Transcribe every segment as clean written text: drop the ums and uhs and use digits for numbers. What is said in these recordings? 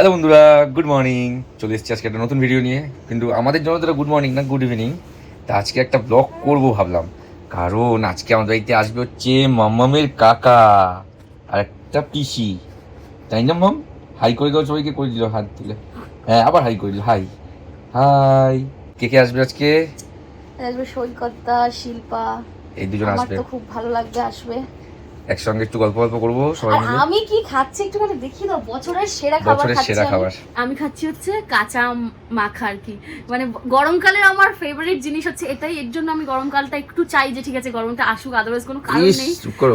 Hello বন্ধুরা, good morning. চলে এসেছি আজকে একটা নতুন ভিডিও নিয়ে। কিন্তু আমাদের জন্য তো গুড মর্নিং না, গুড ইভিনিং। তা আজকে একটা ব্লগ করবো ভাবলাম, কারণ আজকে আমাদের বাড়িতে আসবে হচ্ছে মাম্মামের কাকা আর একটা পিসি, তাই না মাম? হাই করে দাও সবাইকে, করে দিল হাত তুলে। হ্যাঁ, আবার হাই করে দিল, হাই হাই। কে কে আসবে আজকে? আসবে সৈকতদা, শিল্পা। এই দুজন আমার আসবে, তো খুব ভালো লাগবে আসবে। একসঙ্গে একটু গল্প গল্প করবো সবাই আর মিলে। আমি কি খাচ্ছি একটুখানি দেখিয়ে দাও। বছরের সেরা খাবার বছরের খাচ্ছি সেরা খাবার। আমি খাচ্ছি হচ্ছে কাঁচা মাখা আর কি। মানে গরমকালের আমার ফেভারিট জিনিস হচ্ছে এটাই। এর জন্য আমি গরমকালটা একটু চাই যে ঠিক আছে গরমটা আসুক, আদারওয়াইজ কোনো কারণ নেই।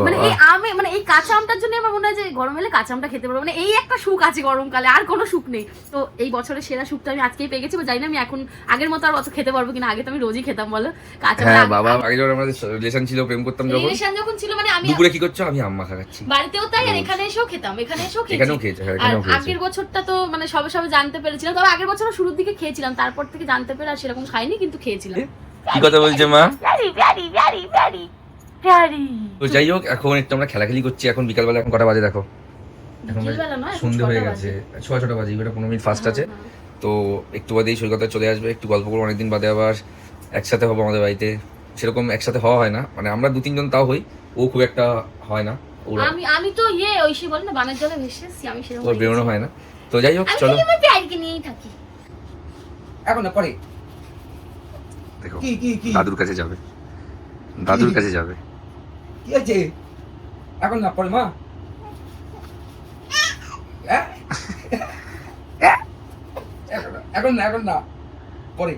মানে এই আমি মানে এই কাঁচা আমটার জন্য আমার মনে হয় যে গরম এলে কাঁচা আমটা খেতে পারবো। মানে এই একটা সুখ আছে গরমকালে, আর কোনো সুখ নেই। তো এই বছরের সেরা সুখটা আমি আজকেই পেয়ে গেছি। জানি না আমি এখন আগের মতো আর অত খেতে পারবো কিনা। আগে তো আমি রোজই খেতাম বলো কাঁচা। হ্যাঁ বাবা, আগে যখন আমাদের রিলেশন ছিল, প্রেম করতাম যখন ছিল, মানে আমি দুপুরে কি করছো? আমি আম মাখা খাচ্ছি বাড়িতেও তাই, আর এখানে এসেও খেতাম, এখানে এসেও এখানেও খেয়েছি। খেয়েছে, আর আগের বছরটা তো মানে সবে সবে জানতে পেরেছিলাম, তবে আগের বছর শুরুর দিকে খেয়েছিলাম, তারপর থেকে জানতে পেরে আর সেরকম খাইনি, কিন্তু খেয়েছিলাম। কি কথা বলছে মা? প্যারি। তো যাই হোক, এখন একটু আমরা খেলাখেলি করছি। এখন বিকালবেলা, এখন কটা বাজে দেখো, এখন বিকেলবেলা নয়, সন্ধে হয়ে 6টা গেছে, 6:30 বাজে, এটা 15 মিনিট ফাস্ট আছে। তো একটু বাদেই সৈকতটা চলে আসবে, একটু গল্প করবো। অনেকদিন বাদে আবার একসাথে হবো আমাদের বাড়িতে। সেরকম একসাথে হওয়া হয় না, মানে আমরা 2-3 জন তাও হই, ও খুব একটা হয় না। আমি তো ওইসি বল না, বানের জলে ভেসে এসেছি আমি, সেরকম ওর বেরোনো হয় না। তো যাই হোক, চলো। আমি প্যারিকে নিয়েই থাকি এখন না পরে। দেখো, কি কি কি দাদুর কাছে যাবে, দাদুর কাছে যাবে। কি আছে? এখন না পরে মা। এখন না, এখন না পরে।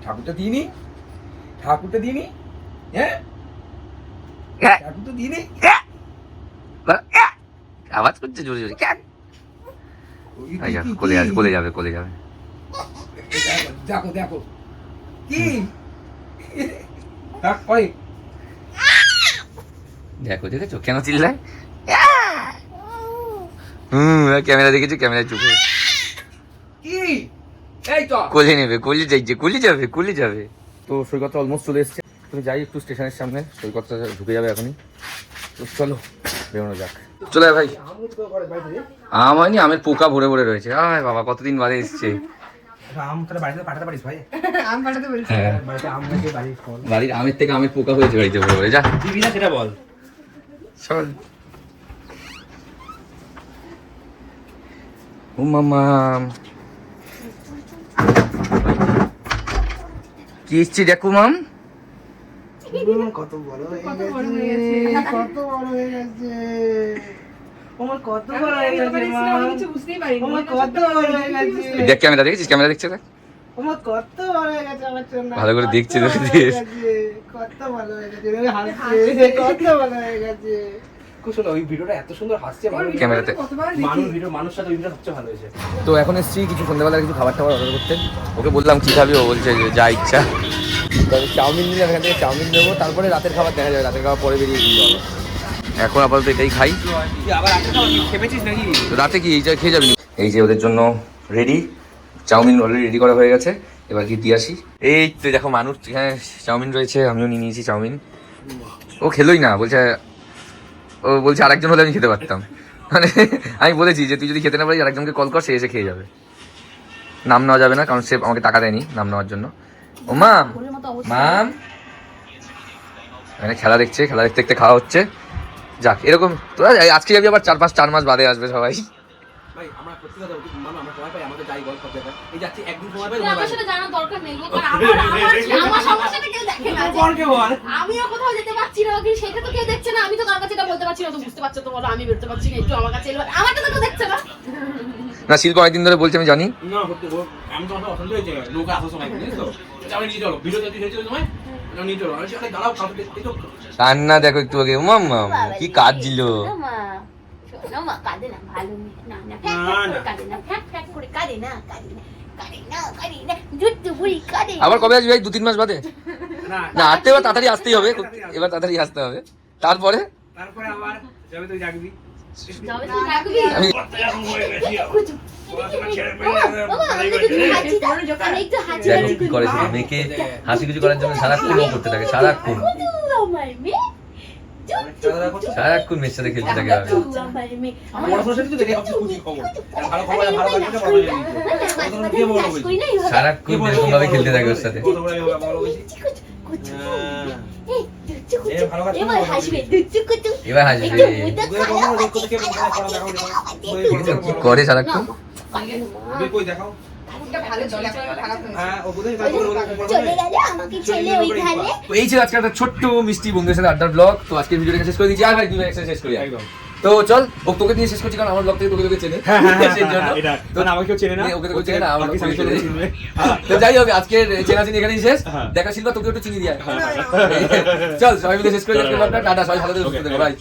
ঠাকুরটা দিইনি, ঠাকুরটা দিইনি। হ্যাঁ, ঠাকুরটা দিইনি। আওয়াজ করছে জোরে জোরে। কোলে যাবে, কোলে যাবে, কোলে যাবে। দেখো দেখো কি তারপরে দেখো, দেখেছো কেন চিল্লায়? ক্যামেরা দেখেছো, ক্যামেরা চুপে। কি এই তো কোলে নেবে, কোলে যাইছে, কোলে যাবে, কোলে যাবে। তো সৈকতটা অলমোস্ট চলে এসছে। তুমি যাই একটু স্টেশনের সামনে, সৈকতটা ঢুকে যাবে এখনই। তো চলো বেরোনো যাক। চলে ভাই। আম হয়নি, আমের পোকা ভরে ভরে রয়েছে। আয় বাবা, কতদিন বাদে এসছে। আম তাহলে বাড়িতে পাঠাতে পারিস ভাই? আম পাঠাতে বলছি। হ্যাঁ, বাড়িতে আম গাছে বাড়ির ফল। বাড়ির আমের থেকে আমের পোকা হয়েছে বাড়িতে ভরে ভরে। যা দিবি না সেটা বল। চল। ও মামা, কি এসছি দেখো মাম। কত বড় হয়ে গেছে, কত বড় হয়ে গেছে। ওমা কত বড় হয়ে গেছে মা, কিছু বুঝতেই পারিনি। ওমা কত বড় হয়ে গেছে। দেখ ক্যামেরা দেখেছিস, ক্যামেরা দেখছে দেখ। ওমা কত বড় হয়ে গেছে আমার সোনা। ভালো করে দেখছে তো, কত বড় হয়ে গেছে, কত ভালো হয়ে গেছে। এভাবে হাসছে, কত ভালো হয়ে গেছে। কুশল ওই ভিডিওটা এত সুন্দর হাসছে ক্যামেরাতে। মানুষ সাথে ওই ভিডিও সবচেয়ে ভালো হয়েছে। তো এখন এসছি কিছু সন্ধ্যাবেলা কিছু খাবার টাবার অর্ডার করতে। ওকে বললাম কি খাবি, ও বলছে যে যা ইচ্ছা। তবে চাউমিন নিলাম, এখান থেকে চাউমিন নেবো, তারপরে রাতের খাবার দেখা যাবে, রাতের খাবার পরে বেরিয়ে দিয়ে যাবো। এখন আপাতত এটাই খাই। আবার খেপেছিস নাকি? তো রাতে কি এইটা খেয়ে যাবি? এই যে ওদের জন্য রেডি, চাউমিন অলরেডি রেডি করা হয়ে গেছে। এবার কি দিয়ে আসি। এই তো দেখো মানুষ, হ্যাঁ চাউমিন রয়েছে, আমিও নিয়ে নিয়েছি চাউমিন। ও খেলোই না, বলছে, ও বলছে আরেকজন হলে আমি খেতে পারতাম। মানে আমি বলেছি যে তুই যদি খেতে না পারিস আরেকজনকে কল কর, সে এসে খেয়ে যাবে। নাম নেওয়া যাবে না, কারণ সে আমাকে টাকা দেয়নি নাম নেওয়ার জন্য। ও মাম, মাম মানে খেলা দেখছে, খেলা দেখতে দেখতে খাওয়া হচ্ছে। যাক, এরকম তোরা আজকে যাবি, আবার 4 মাস বাদে আসবে সবাই। ভাই আমরা সত্যি কথা বলছি, মামা আমরা সময় পাই, আমাদের যাই বল সব জায়গায় এই যাচ্ছি একদিন সময় পাই। আমার সাথে জানার দরকার নেই, কারণ আমার সমস্যাটা কেউ দেখে না। বলকে বল আমিও কোথাও যেতে পারছি না, কিন্তু সেটা তো কেউ দেখছে না। আমি তো কার কাছে এটা বলতে পারছি না, তো বুঝতে পারছো তো বলো। আমি বেরোতে পারছি না, একটু আমার কাছে এলো, আমারটা তো কেউ দেখছে না। না, শিল্প অনেকদিন ধরে বলছে, আমি জানি। না সত্যি আমি তো অসন্ত হয়েছে নৌকা আসার সময়, জানিস তো? তাহলে নিয়ে চলো, ভিডিও যদি হয়েছিল তোমায় নিয়ে চলো। আমি সেখানে দাঁড়াও, খাওয়া দেখতে তো কান্না দেখো একটু আগে। ও মাম, কি কাজ ছিল। মা কাঁদে না, ভালো মেয়ে। না না, ফ্যাক করে কাঁদে না, ফ্যাক করে কাঁদে না, কাঁদে না, কাঁদে না, কাঁদে না, জুট্টু বুড়ি কাঁদে। আবার কবে আসবি ভাই? 2-3 মাস বাদে? না না, আসতে এবার তাড়াতাড়ি আসতেই হবে, এবার তাড়াতাড়ি আসতে হবে। তারপরে তারপরে আবার যাবে তুই জাগবি। যাবে তুই রাখবি। আমি দেখ কি করে, মেয়েকে হাসি খুশি করার জন্য সারাক্ষণ ও করতে থাকে, সারাক্ষণ। সারাক্ষণ মেয়ের সাথে খেলতে থাকে আমি। পড়াশোনার সাথে তো দেখে ভাবছি খুশি খবর। ভালো খবর ভালো লাগছে ভালো লাগছে। কত দিয়ে বড় হয়েছে। সারাক্ষণ এরকম ভাবে খেলতে থাকে ওর সাথে। কত বড় বড় হয়েছে। এ ভালো কাজ এবার হাসবে এবার হাসবে। কি করে সারাক্ষণ? কই দেখাও। হ্যাঁ ও কোথায় কাজ করে চলে গেল আমাকে ছেলে ওইখানে। তো এই ছিল আজকে একটা ছোট্ট মিষ্টি বন্ধুদের সাথে আড্ডার ব্লগ। তো আজকের ভিডিওটা শেষ করে দিচ্ছি। আর ভাই তুই একসাথে শেষ করি একদম। তো চল ও তোকে দিয়ে শেষ করছি কারণ আমার ব্লগ থেকে তোকে চেনে সেই জন্য। এটা তো আমাকে কেউ চেনে না। ওকে তো চেনে না, আমার বাকি তোকে সবাই চেনে। চিনবে। তো যাই হোক আজকের চেনাচিনি এখানেই শেষ। হ্যাঁ। দেখা শিল্পা তোকে একটু চিনি দিয়ে আয়। চল সবাই মিলে শেষ করে আজকে ব্লগটা। টাটা, সবাই ভালো থেকো, সুস্থ থেকো, বাই।